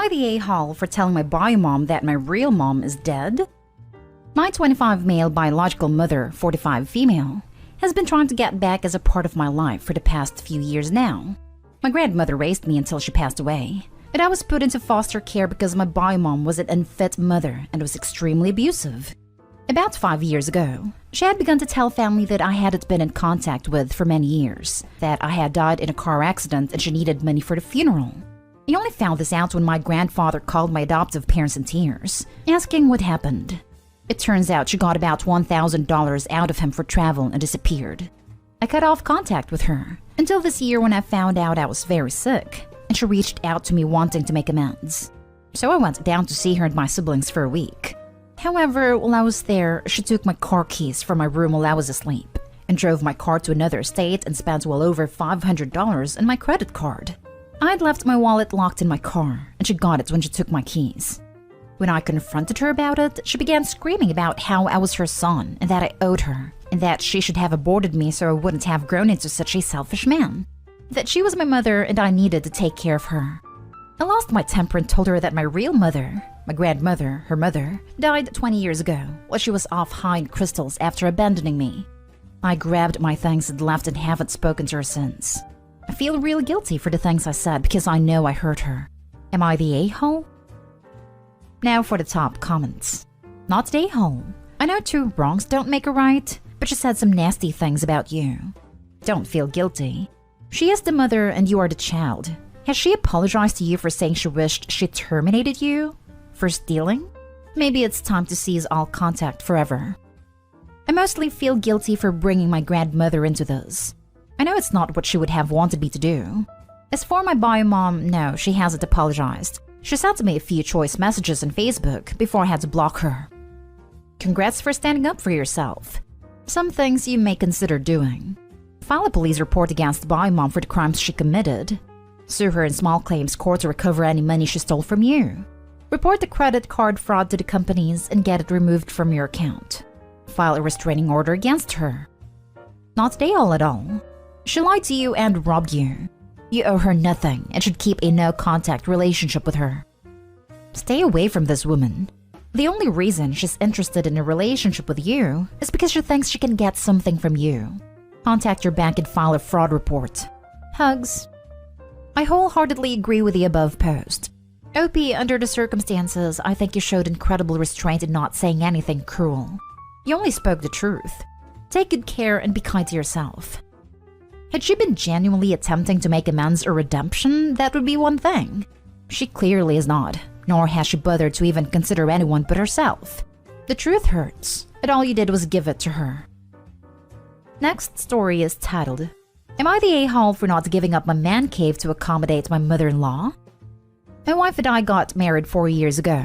I the a-hole for telling my bio mom that my real mom is dead? My 25 male biological mother, 45 female, has been trying to get back as a part of my life for the past few years now. My grandmother raised me until she passed away, and I was put into foster care because my bio mom was an unfit mother and was extremely abusive. About 5 years ago, she had begun to tell family that I hadn't been in contact with for many years, that I had died in a car accident and she needed money for the funeral. I only found this out when my grandfather called my adoptive parents in tears, asking what happened. It turns out she got about $1,000 out of him for travel and disappeared. I cut off contact with her until this year when I found out I was very sick, and she reached out to me wanting to make amends. So I went down to see her and my siblings for a week. However, while I was there, she took my car keys from my room while I was asleep and drove my car to another state and spent well over $500 on my credit card. I'd left my wallet locked in my car, and she got it when she took my keys. When I confronted her about it, she began screaming about how I was her son and that I owed her, and that she should have aborted me so I wouldn't have grown into such a selfish man. That she was my mother and I needed to take care of her. I lost my temper and told her that my real mother, my grandmother, her mother, died 20 years ago while she was off high in crystals after abandoning me. I grabbed my things and left and haven't spoken to her since. I feel real guilty for the things I said because I know I hurt her. Am I the a-hole? Now for the top comments. Not the a-hole. I know two wrongs don't make a right, but she said some nasty things about you. Don't feel guilty. She is the mother and you are the child. Has she apologized to you for saying she wished she terminated you? For stealing? Maybe it's time to cease all contact forever. I mostly feel guilty for bringing my grandmother into this. I know it's not what she would have wanted me to do. As for my bio mom, no, she hasn't apologized. She sent me a few choice messages on Facebook before I had to block her. Congrats for standing up for yourself. Some things you may consider doing. File a police report against bio mom for the crimes she committed. Sue her in small claims court to recover any money she stole from you. Report the credit card fraud to the companies and get it removed from your account. File a restraining order against her. Not they all at all. She lied to you and robbed you. You owe her nothing and should keep a no-contact relationship with her. Stay away from this woman. The only reason she's interested in a relationship with you is because she thinks she can get something from you. Contact your bank and file a fraud report. Hugs. I wholeheartedly agree with the above post. OP, under the circumstances, I think you showed incredible restraint in not saying anything cruel. You only spoke the truth. Take good care and be kind to yourself. Had she been genuinely attempting to make amends or redemption, that would be one thing. She clearly is not, nor has she bothered to even consider anyone but herself. The truth hurts, and all you did was give it to her. Next story is titled, Am I the a-hole for not giving up my man cave to accommodate my mother-in-law? My wife and I got married 4 years ago.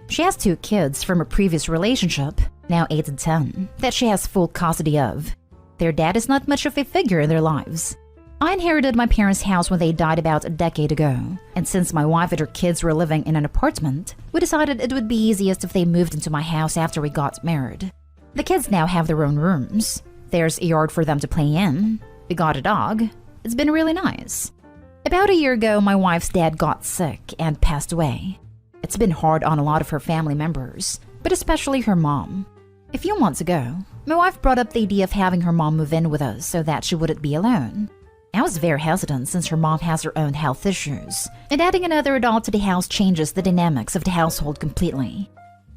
She has 2 kids from a previous relationship, now 8 and 10, that she has full custody of. Their dad is not much of a figure in their lives. I inherited my parents' house when they died about a decade ago, and since my wife and her kids were living in an apartment, we decided it would be easiest if they moved into my house after we got married. The kids now have their own rooms. There's a yard for them to play in. We got a dog. It's been really nice. About a year ago, my wife's dad got sick and passed away. It's been hard on a lot of her family members, but especially her mom. A few months ago, my wife brought up the idea of having her mom move in with us so that she wouldn't be alone. I was very hesitant since her mom has her own health issues, and adding another adult to the house changes the dynamics of the household completely.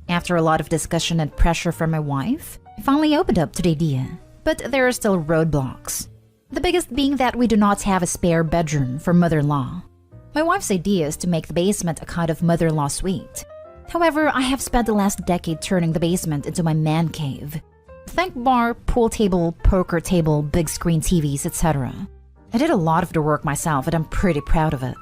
After a lot of discussion and pressure from my wife, I finally opened up to the idea, but there are still roadblocks. The biggest being that we do not have a spare bedroom for mother-in-law. My wife's idea is to make the basement a kind of mother-in-law suite. However, I have spent the last decade turning the basement into my man cave. Think bar, pool table, poker table, big screen TVs, etc. I did a lot of the work myself and I'm pretty proud of it.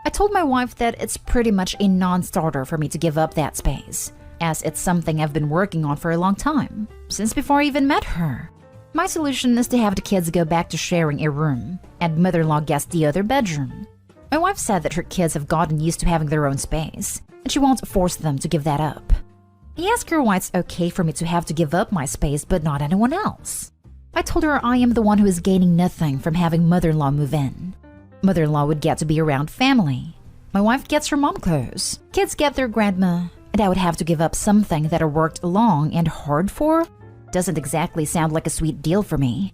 I told my wife that it's pretty much a non-starter for me to give up that space, as it's something I've been working on for a long time, since before I even met her. My solution is to have the kids go back to sharing a room, and mother-in-law gets the other bedroom. My wife said that her kids have gotten used to having their own space, and she won't force them to give that up. I asked her why it's okay for me to have to give up my space but not anyone else. I told her I am the one who is gaining nothing from having mother-in-law move in. Mother-in-law would get to be around family. My wife gets her mom clothes. Kids get their grandma. And I would have to give up something that I worked long and hard for? Doesn't exactly sound like a sweet deal for me.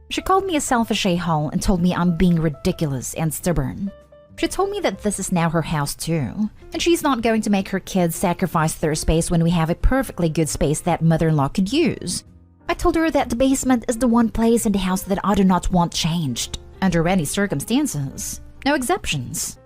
She called me a selfish a-hole and told me I'm being ridiculous and stubborn. She told me that this is now her house too, and she's not going to make her kids sacrifice their space when we have a perfectly good space that mother-in-law could use. I told her that the basement is the one place in the house that I do not want changed, under any circumstances. No exceptions.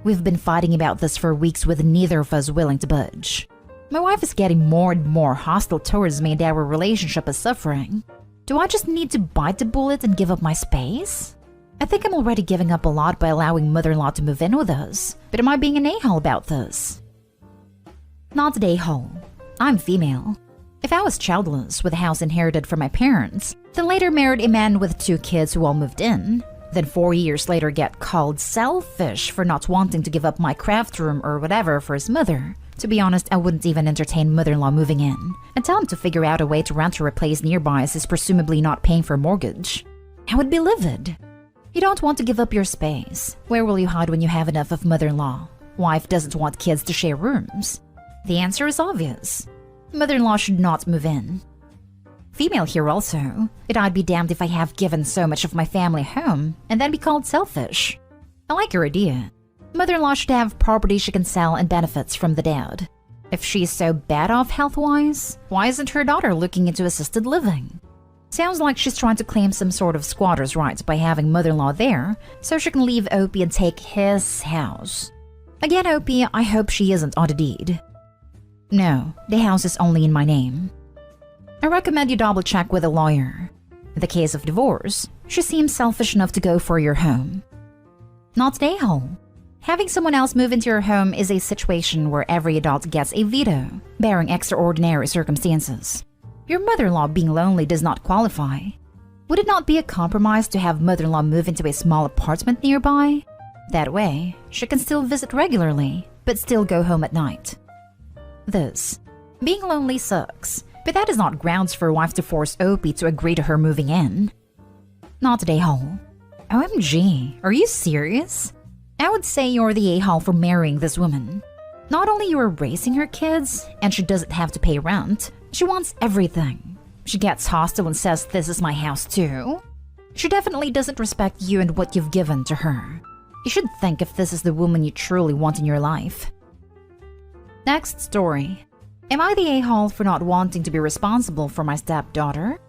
We've been fighting about this for weeks with neither of us willing to budge. My wife is getting more and more hostile towards me and our relationship is suffering. Do I just need to bite the bullet and give up my space? I think I'm already giving up a lot by allowing mother-in-law to move in with us, but am I being an a-hole about this? Not an a-hole. I'm female. If I was childless with a house inherited from my parents, then later married a man with 2 kids who all moved in, then 4 years later get called selfish for not wanting to give up my craft room or whatever for his mother. To be honest, I wouldn't even entertain mother-in-law moving in and tell him to figure out a way to rent or replace nearby as he's presumably not paying for a mortgage. I would be livid. You don't want to give up your space. Where will you hide when you have enough of mother-in-law? Wife doesn't want kids to share rooms. The answer is obvious. Mother-in-law should not move in. Female here also, but I'd be damned if I have given so much of my family home and then be called selfish. I like your idea. Mother-in-law should have property she can sell and benefits from the dad. If she's so bad off health-wise, why isn't her daughter looking into assisted living? Sounds like she's trying to claim some sort of squatter's rights by having mother-in-law there so she can leave Opie and take his house. Again, Opie, I hope she isn't on the deed. No, the house is only in my name. I recommend you double-check with a lawyer. In the case of divorce, she seems selfish enough to go for your home. Not an a-hole. Having someone else move into your home is a situation where every adult gets a veto, barring extraordinary circumstances. Your mother-in-law being lonely does not qualify. Would it not be a compromise to have mother-in-law move into a small apartment nearby? That way, she can still visit regularly, but still go home at night. Being lonely sucks, but that is not grounds for a wife to force Opie to agree to her moving in. Not an a-hole. OMG, are you serious? I would say you're the a-hole for marrying this woman. Not only you are raising her kids, and she doesn't have to pay rent, she wants everything. She gets hostile and says this is my house too. She definitely doesn't respect you and what you've given to her. You should think if this is the woman you truly want in your life. Next story. Am I the a-hole for not wanting to be responsible for my stepdaughter?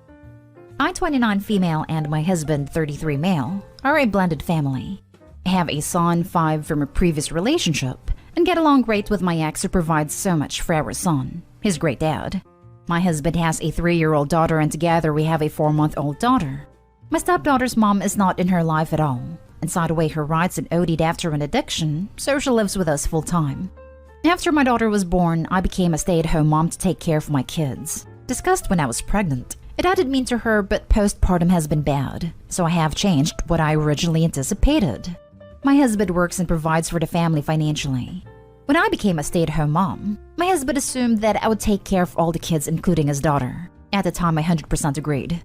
I, 29 female, and my husband, 33 male, are a blended family. I have a son, 5 from a previous relationship, and get along great with my ex who provides so much for our son, his great dad. My husband has a 3-year-old daughter and together we have a 4-month-old daughter. My stepdaughter's mom is not in her life at all, and signed away her rights and OD'd after an addiction, so she lives with us full-time. After my daughter was born, I became a stay-at-home mom to take care of my kids. Discussed when I was pregnant. It I didn't mean to her, but postpartum has been bad, so I have changed what I originally anticipated. My husband works and provides for the family financially. When I became a stay-at-home mom, my husband assumed that I would take care of all the kids including his daughter. At the time, I 100% agreed.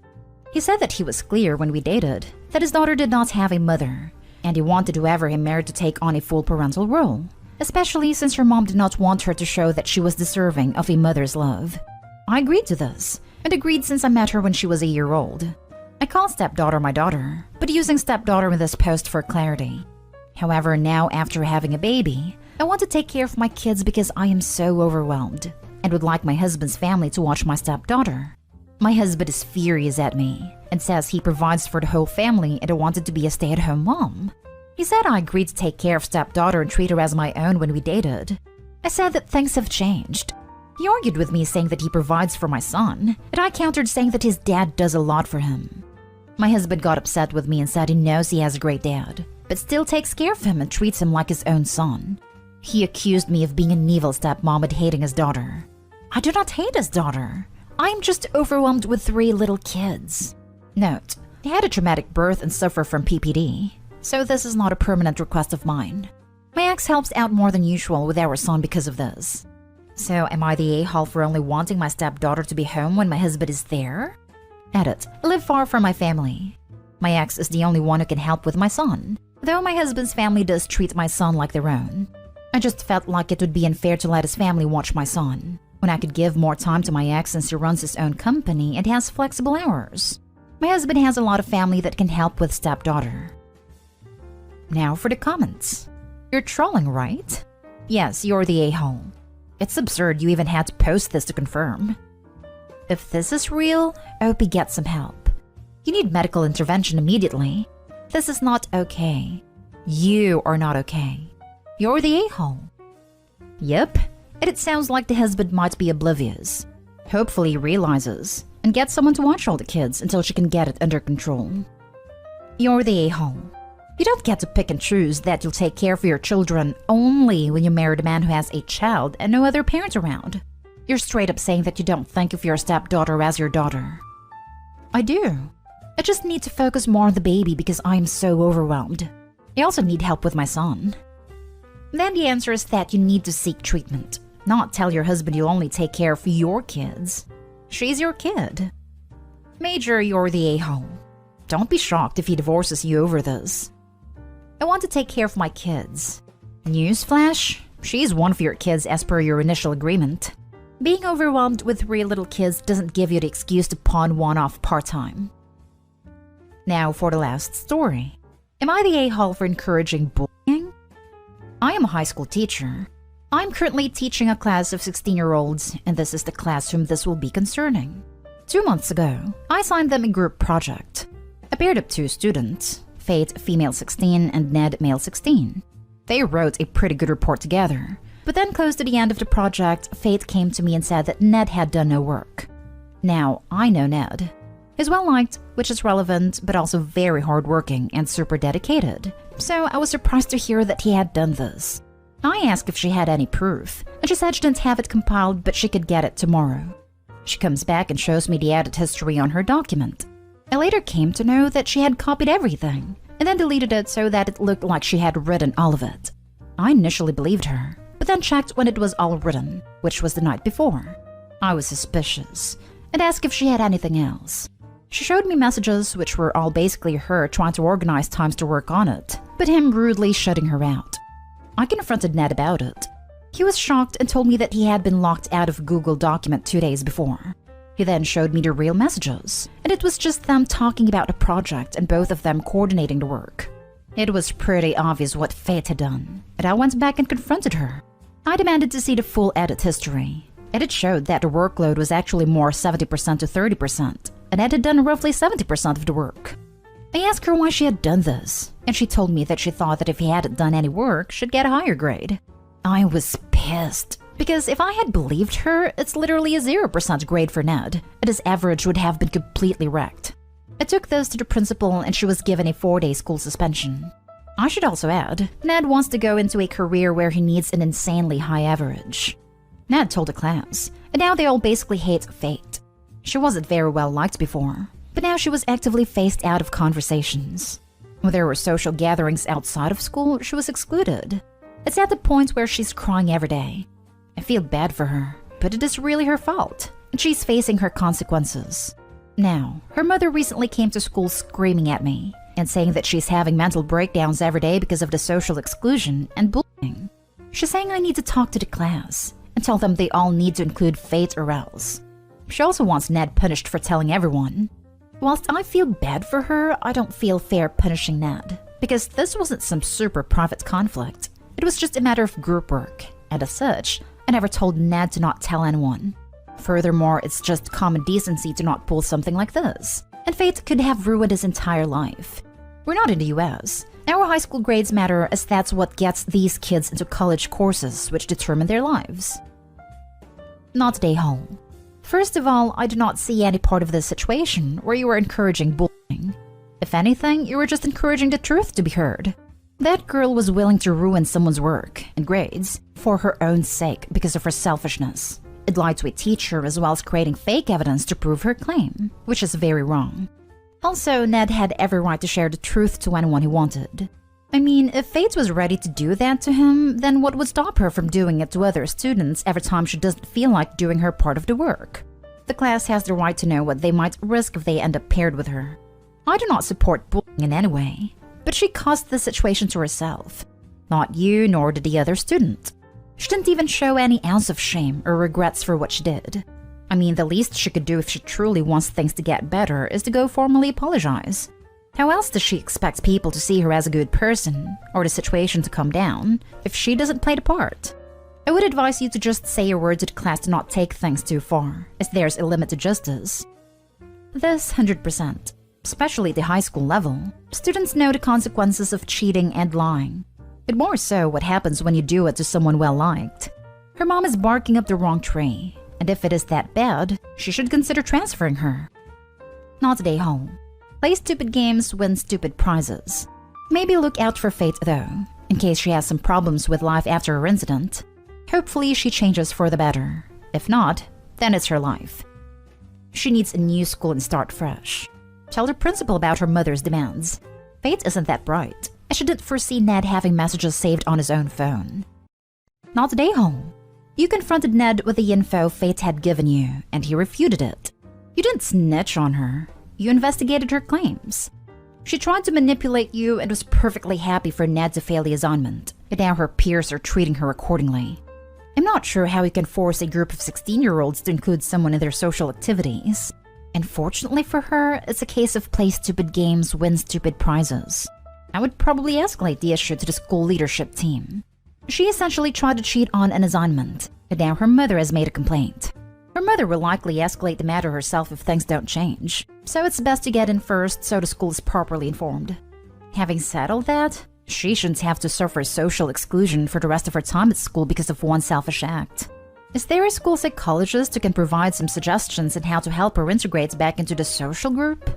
He said that he was clear when we dated that his daughter did not have a mother, and he wanted whoever he married to take on a full parental role, especially since her mom did not want her to show that she was deserving of a mother's love. I agreed to this, and agreed since I met her when she was a year old. I call stepdaughter my daughter, but using stepdaughter in this post for clarity. However, now after having a baby, I want to take care of my kids because I am so overwhelmed and would like my husband's family to watch my stepdaughter. My husband is furious at me and says he provides for the whole family and I wanted to be a stay-at-home mom. He said I agreed to take care of stepdaughter and treat her as my own when we dated. I said that things have changed. He argued with me saying that he provides for my son, and I countered saying that his dad does a lot for him. My husband got upset with me and said he knows he has a great dad, but still takes care of him and treats him like his own son. He accused me of being an evil stepmom and hating his daughter. I do not hate his daughter. I am just overwhelmed with 3 little kids. Note, he had a traumatic birth and suffer from PPD, so this is not a permanent request of mine. My ex helps out more than usual with our son because of this. So am I the a-hole for only wanting my stepdaughter to be home when my husband is there? Edit. I live far from my family. My ex is the only one who can help with my son, though my husband's family does treat my son like their own. I just felt like it would be unfair to let his family watch my son, when I could give more time to my ex since he runs his own company and has flexible hours. My husband has a lot of family that can help with stepdaughter. Now for the comments. You're trolling, right? Yes, you're the a-hole. It's absurd you even had to post this to confirm. If this is real, I hope he gets some help. You need medical intervention immediately. This is not okay. You are not okay. You're the a-hole. Yep, and it sounds like the husband might be oblivious. Hopefully he realizes and gets someone to watch all the kids until she can get it under control. You're the a-hole. You don't get to pick and choose that you'll take care of your children only when you married a man who has a child and no other parents around. You're straight up saying that you don't think of your stepdaughter as your daughter. I do. I just need to focus more on the baby because I'm so overwhelmed. I also need help with my son. Then the answer is that you need to seek treatment, not tell your husband you'll only take care of your kids. She's your kid. Major, you're the a-hole. Don't be shocked if he divorces you over this. I want to take care of my kids. Newsflash, she's one of your kids as per your initial agreement. Being overwhelmed with 3 little kids doesn't give you the excuse to pawn one off part-time. Now for the last story. Am I the a-hole for encouraging bullying? I am a high school teacher. I'm currently teaching a class of 16-year-olds, and this is the class whom this will be concerning. 2 months ago, I assigned them a group project. I paired up 2 students, Faith, female 16, and Ned, male 16. They wrote a pretty good report together, but then close to the end of the project, Faith came to me and said that Ned had done no work. Now, I know Ned. He's well-liked, which is relevant, but also very hardworking and super dedicated. So I was surprised to hear that he had done this. I asked if she had any proof, and she said she didn't have it compiled, but she could get it tomorrow. She comes back and shows me the edit history on her document. I later came to know that she had copied everything, and then deleted it so that it looked like she had written all of it. I initially believed her, but then checked when it was all written, which was the night before. I was suspicious, and asked if she had anything else. She showed me messages which were all basically her trying to organize times to work on it, but him rudely shutting her out. I confronted Ned about it. He was shocked and told me that he had been locked out of Google Document 2 days before. He then showed me the real messages, and it was just them talking about the project and both of them coordinating the work. It was pretty obvious what Faith had done, and I went back and confronted her. I demanded to see the full edit history, and it showed that the workload was actually more 70% to 30%, and Ed had done roughly 70% of the work. I asked her why she had done this, and she told me that she thought that if he hadn't done any work, she'd get a higher grade. I was pissed, because if I had believed her, it's literally a 0% grade for Ned, and his average would have been completely wrecked. I took this to the principal and she was given a 4-day school suspension. I should also add, Ned wants to go into a career where he needs an insanely high average. Ned told the class, and now they all basically hate Fate. She wasn't very well liked before, but now she was actively phased out of conversations. When there were social gatherings outside of school, she was excluded. It's at the point where she's crying every day. I feel bad for her, but it is really her fault, and she's facing her consequences. Now, her mother recently came to school screaming at me and saying that she's having mental breakdowns every day because of the social exclusion and bullying. She's saying I need to talk to the class and tell them they all need to include Fate or else. She also wants Ned punished for telling everyone. Whilst I feel bad for her, I don't feel fair punishing Ned, because this wasn't some super private conflict. It was just a matter of group work, and as such, I never told Ned to not tell anyone. Furthermore, it's just common decency to not pull something like this, and Fate could have ruined his entire life. We're not in the US. Our high school grades matter as that's what gets these kids into college courses which determine their lives. Not day home. First of all, I do not see any part of this situation where you are encouraging bullying. If anything, you were just encouraging the truth to be heard. That girl was willing to ruin someone's work and grades for her own sake because of her selfishness. It lied to a teacher as well as creating fake evidence to prove her claim, which is very wrong. Also, Ned had every right to share the truth to anyone he wanted. I mean, if Fate was ready to do that to him, then what would stop her from doing it to other students every time she doesn't feel like doing her part of the work? The class has the right to know what they might risk if they end up paired with her. I do not support bullying in any way, but she caused the situation to herself. Not you, nor did the other student. She didn't even show any ounce of shame or regrets for what she did. I mean, the least she could do if she truly wants things to get better is to go formally apologize. How else does she expect people to see her as a good person, or the situation to calm down, if she doesn't play the part? I would advise you to just say a word to the class to not take things too far, as there's a limit to justice. This 100%, especially at the high school level, students know the consequences of cheating and lying. But more so what happens when you do it to someone well-liked. Her mom is barking up the wrong tree, and if it is that bad, she should consider transferring her. Not today home. Play stupid games, win stupid prizes. Maybe look out for fate though, in case she has some problems with life after her incident. Hopefully she changes for the better. If not, then it's her life. She needs a new school and start fresh. Tell the principal about her mother's demands. Fate isn't that bright. I shouldn't foresee Ned having messages saved on his own phone. Not today home. You confronted Ned with the info Fate had given you, and he refuted it. You didn't snitch on her. You investigated her claims. She tried to manipulate you and was perfectly happy for Ned to fail the assignment, but now her peers are treating her accordingly. I'm not sure how you can force a group of 16-year-olds to include someone in their social activities. Unfortunately for her, it's a case of play stupid games, win stupid prizes. I would probably escalate the issue to the school leadership team. She essentially tried to cheat on an assignment, but now her mother has made a complaint. Her mother will likely escalate the matter herself if things don't change, so it's best to get in first so the school is properly informed. Having said all that, she shouldn't have to suffer social exclusion for the rest of her time at school because of one selfish act. Is there a school psychologist who can provide some suggestions on how to help her integrate back into the social group?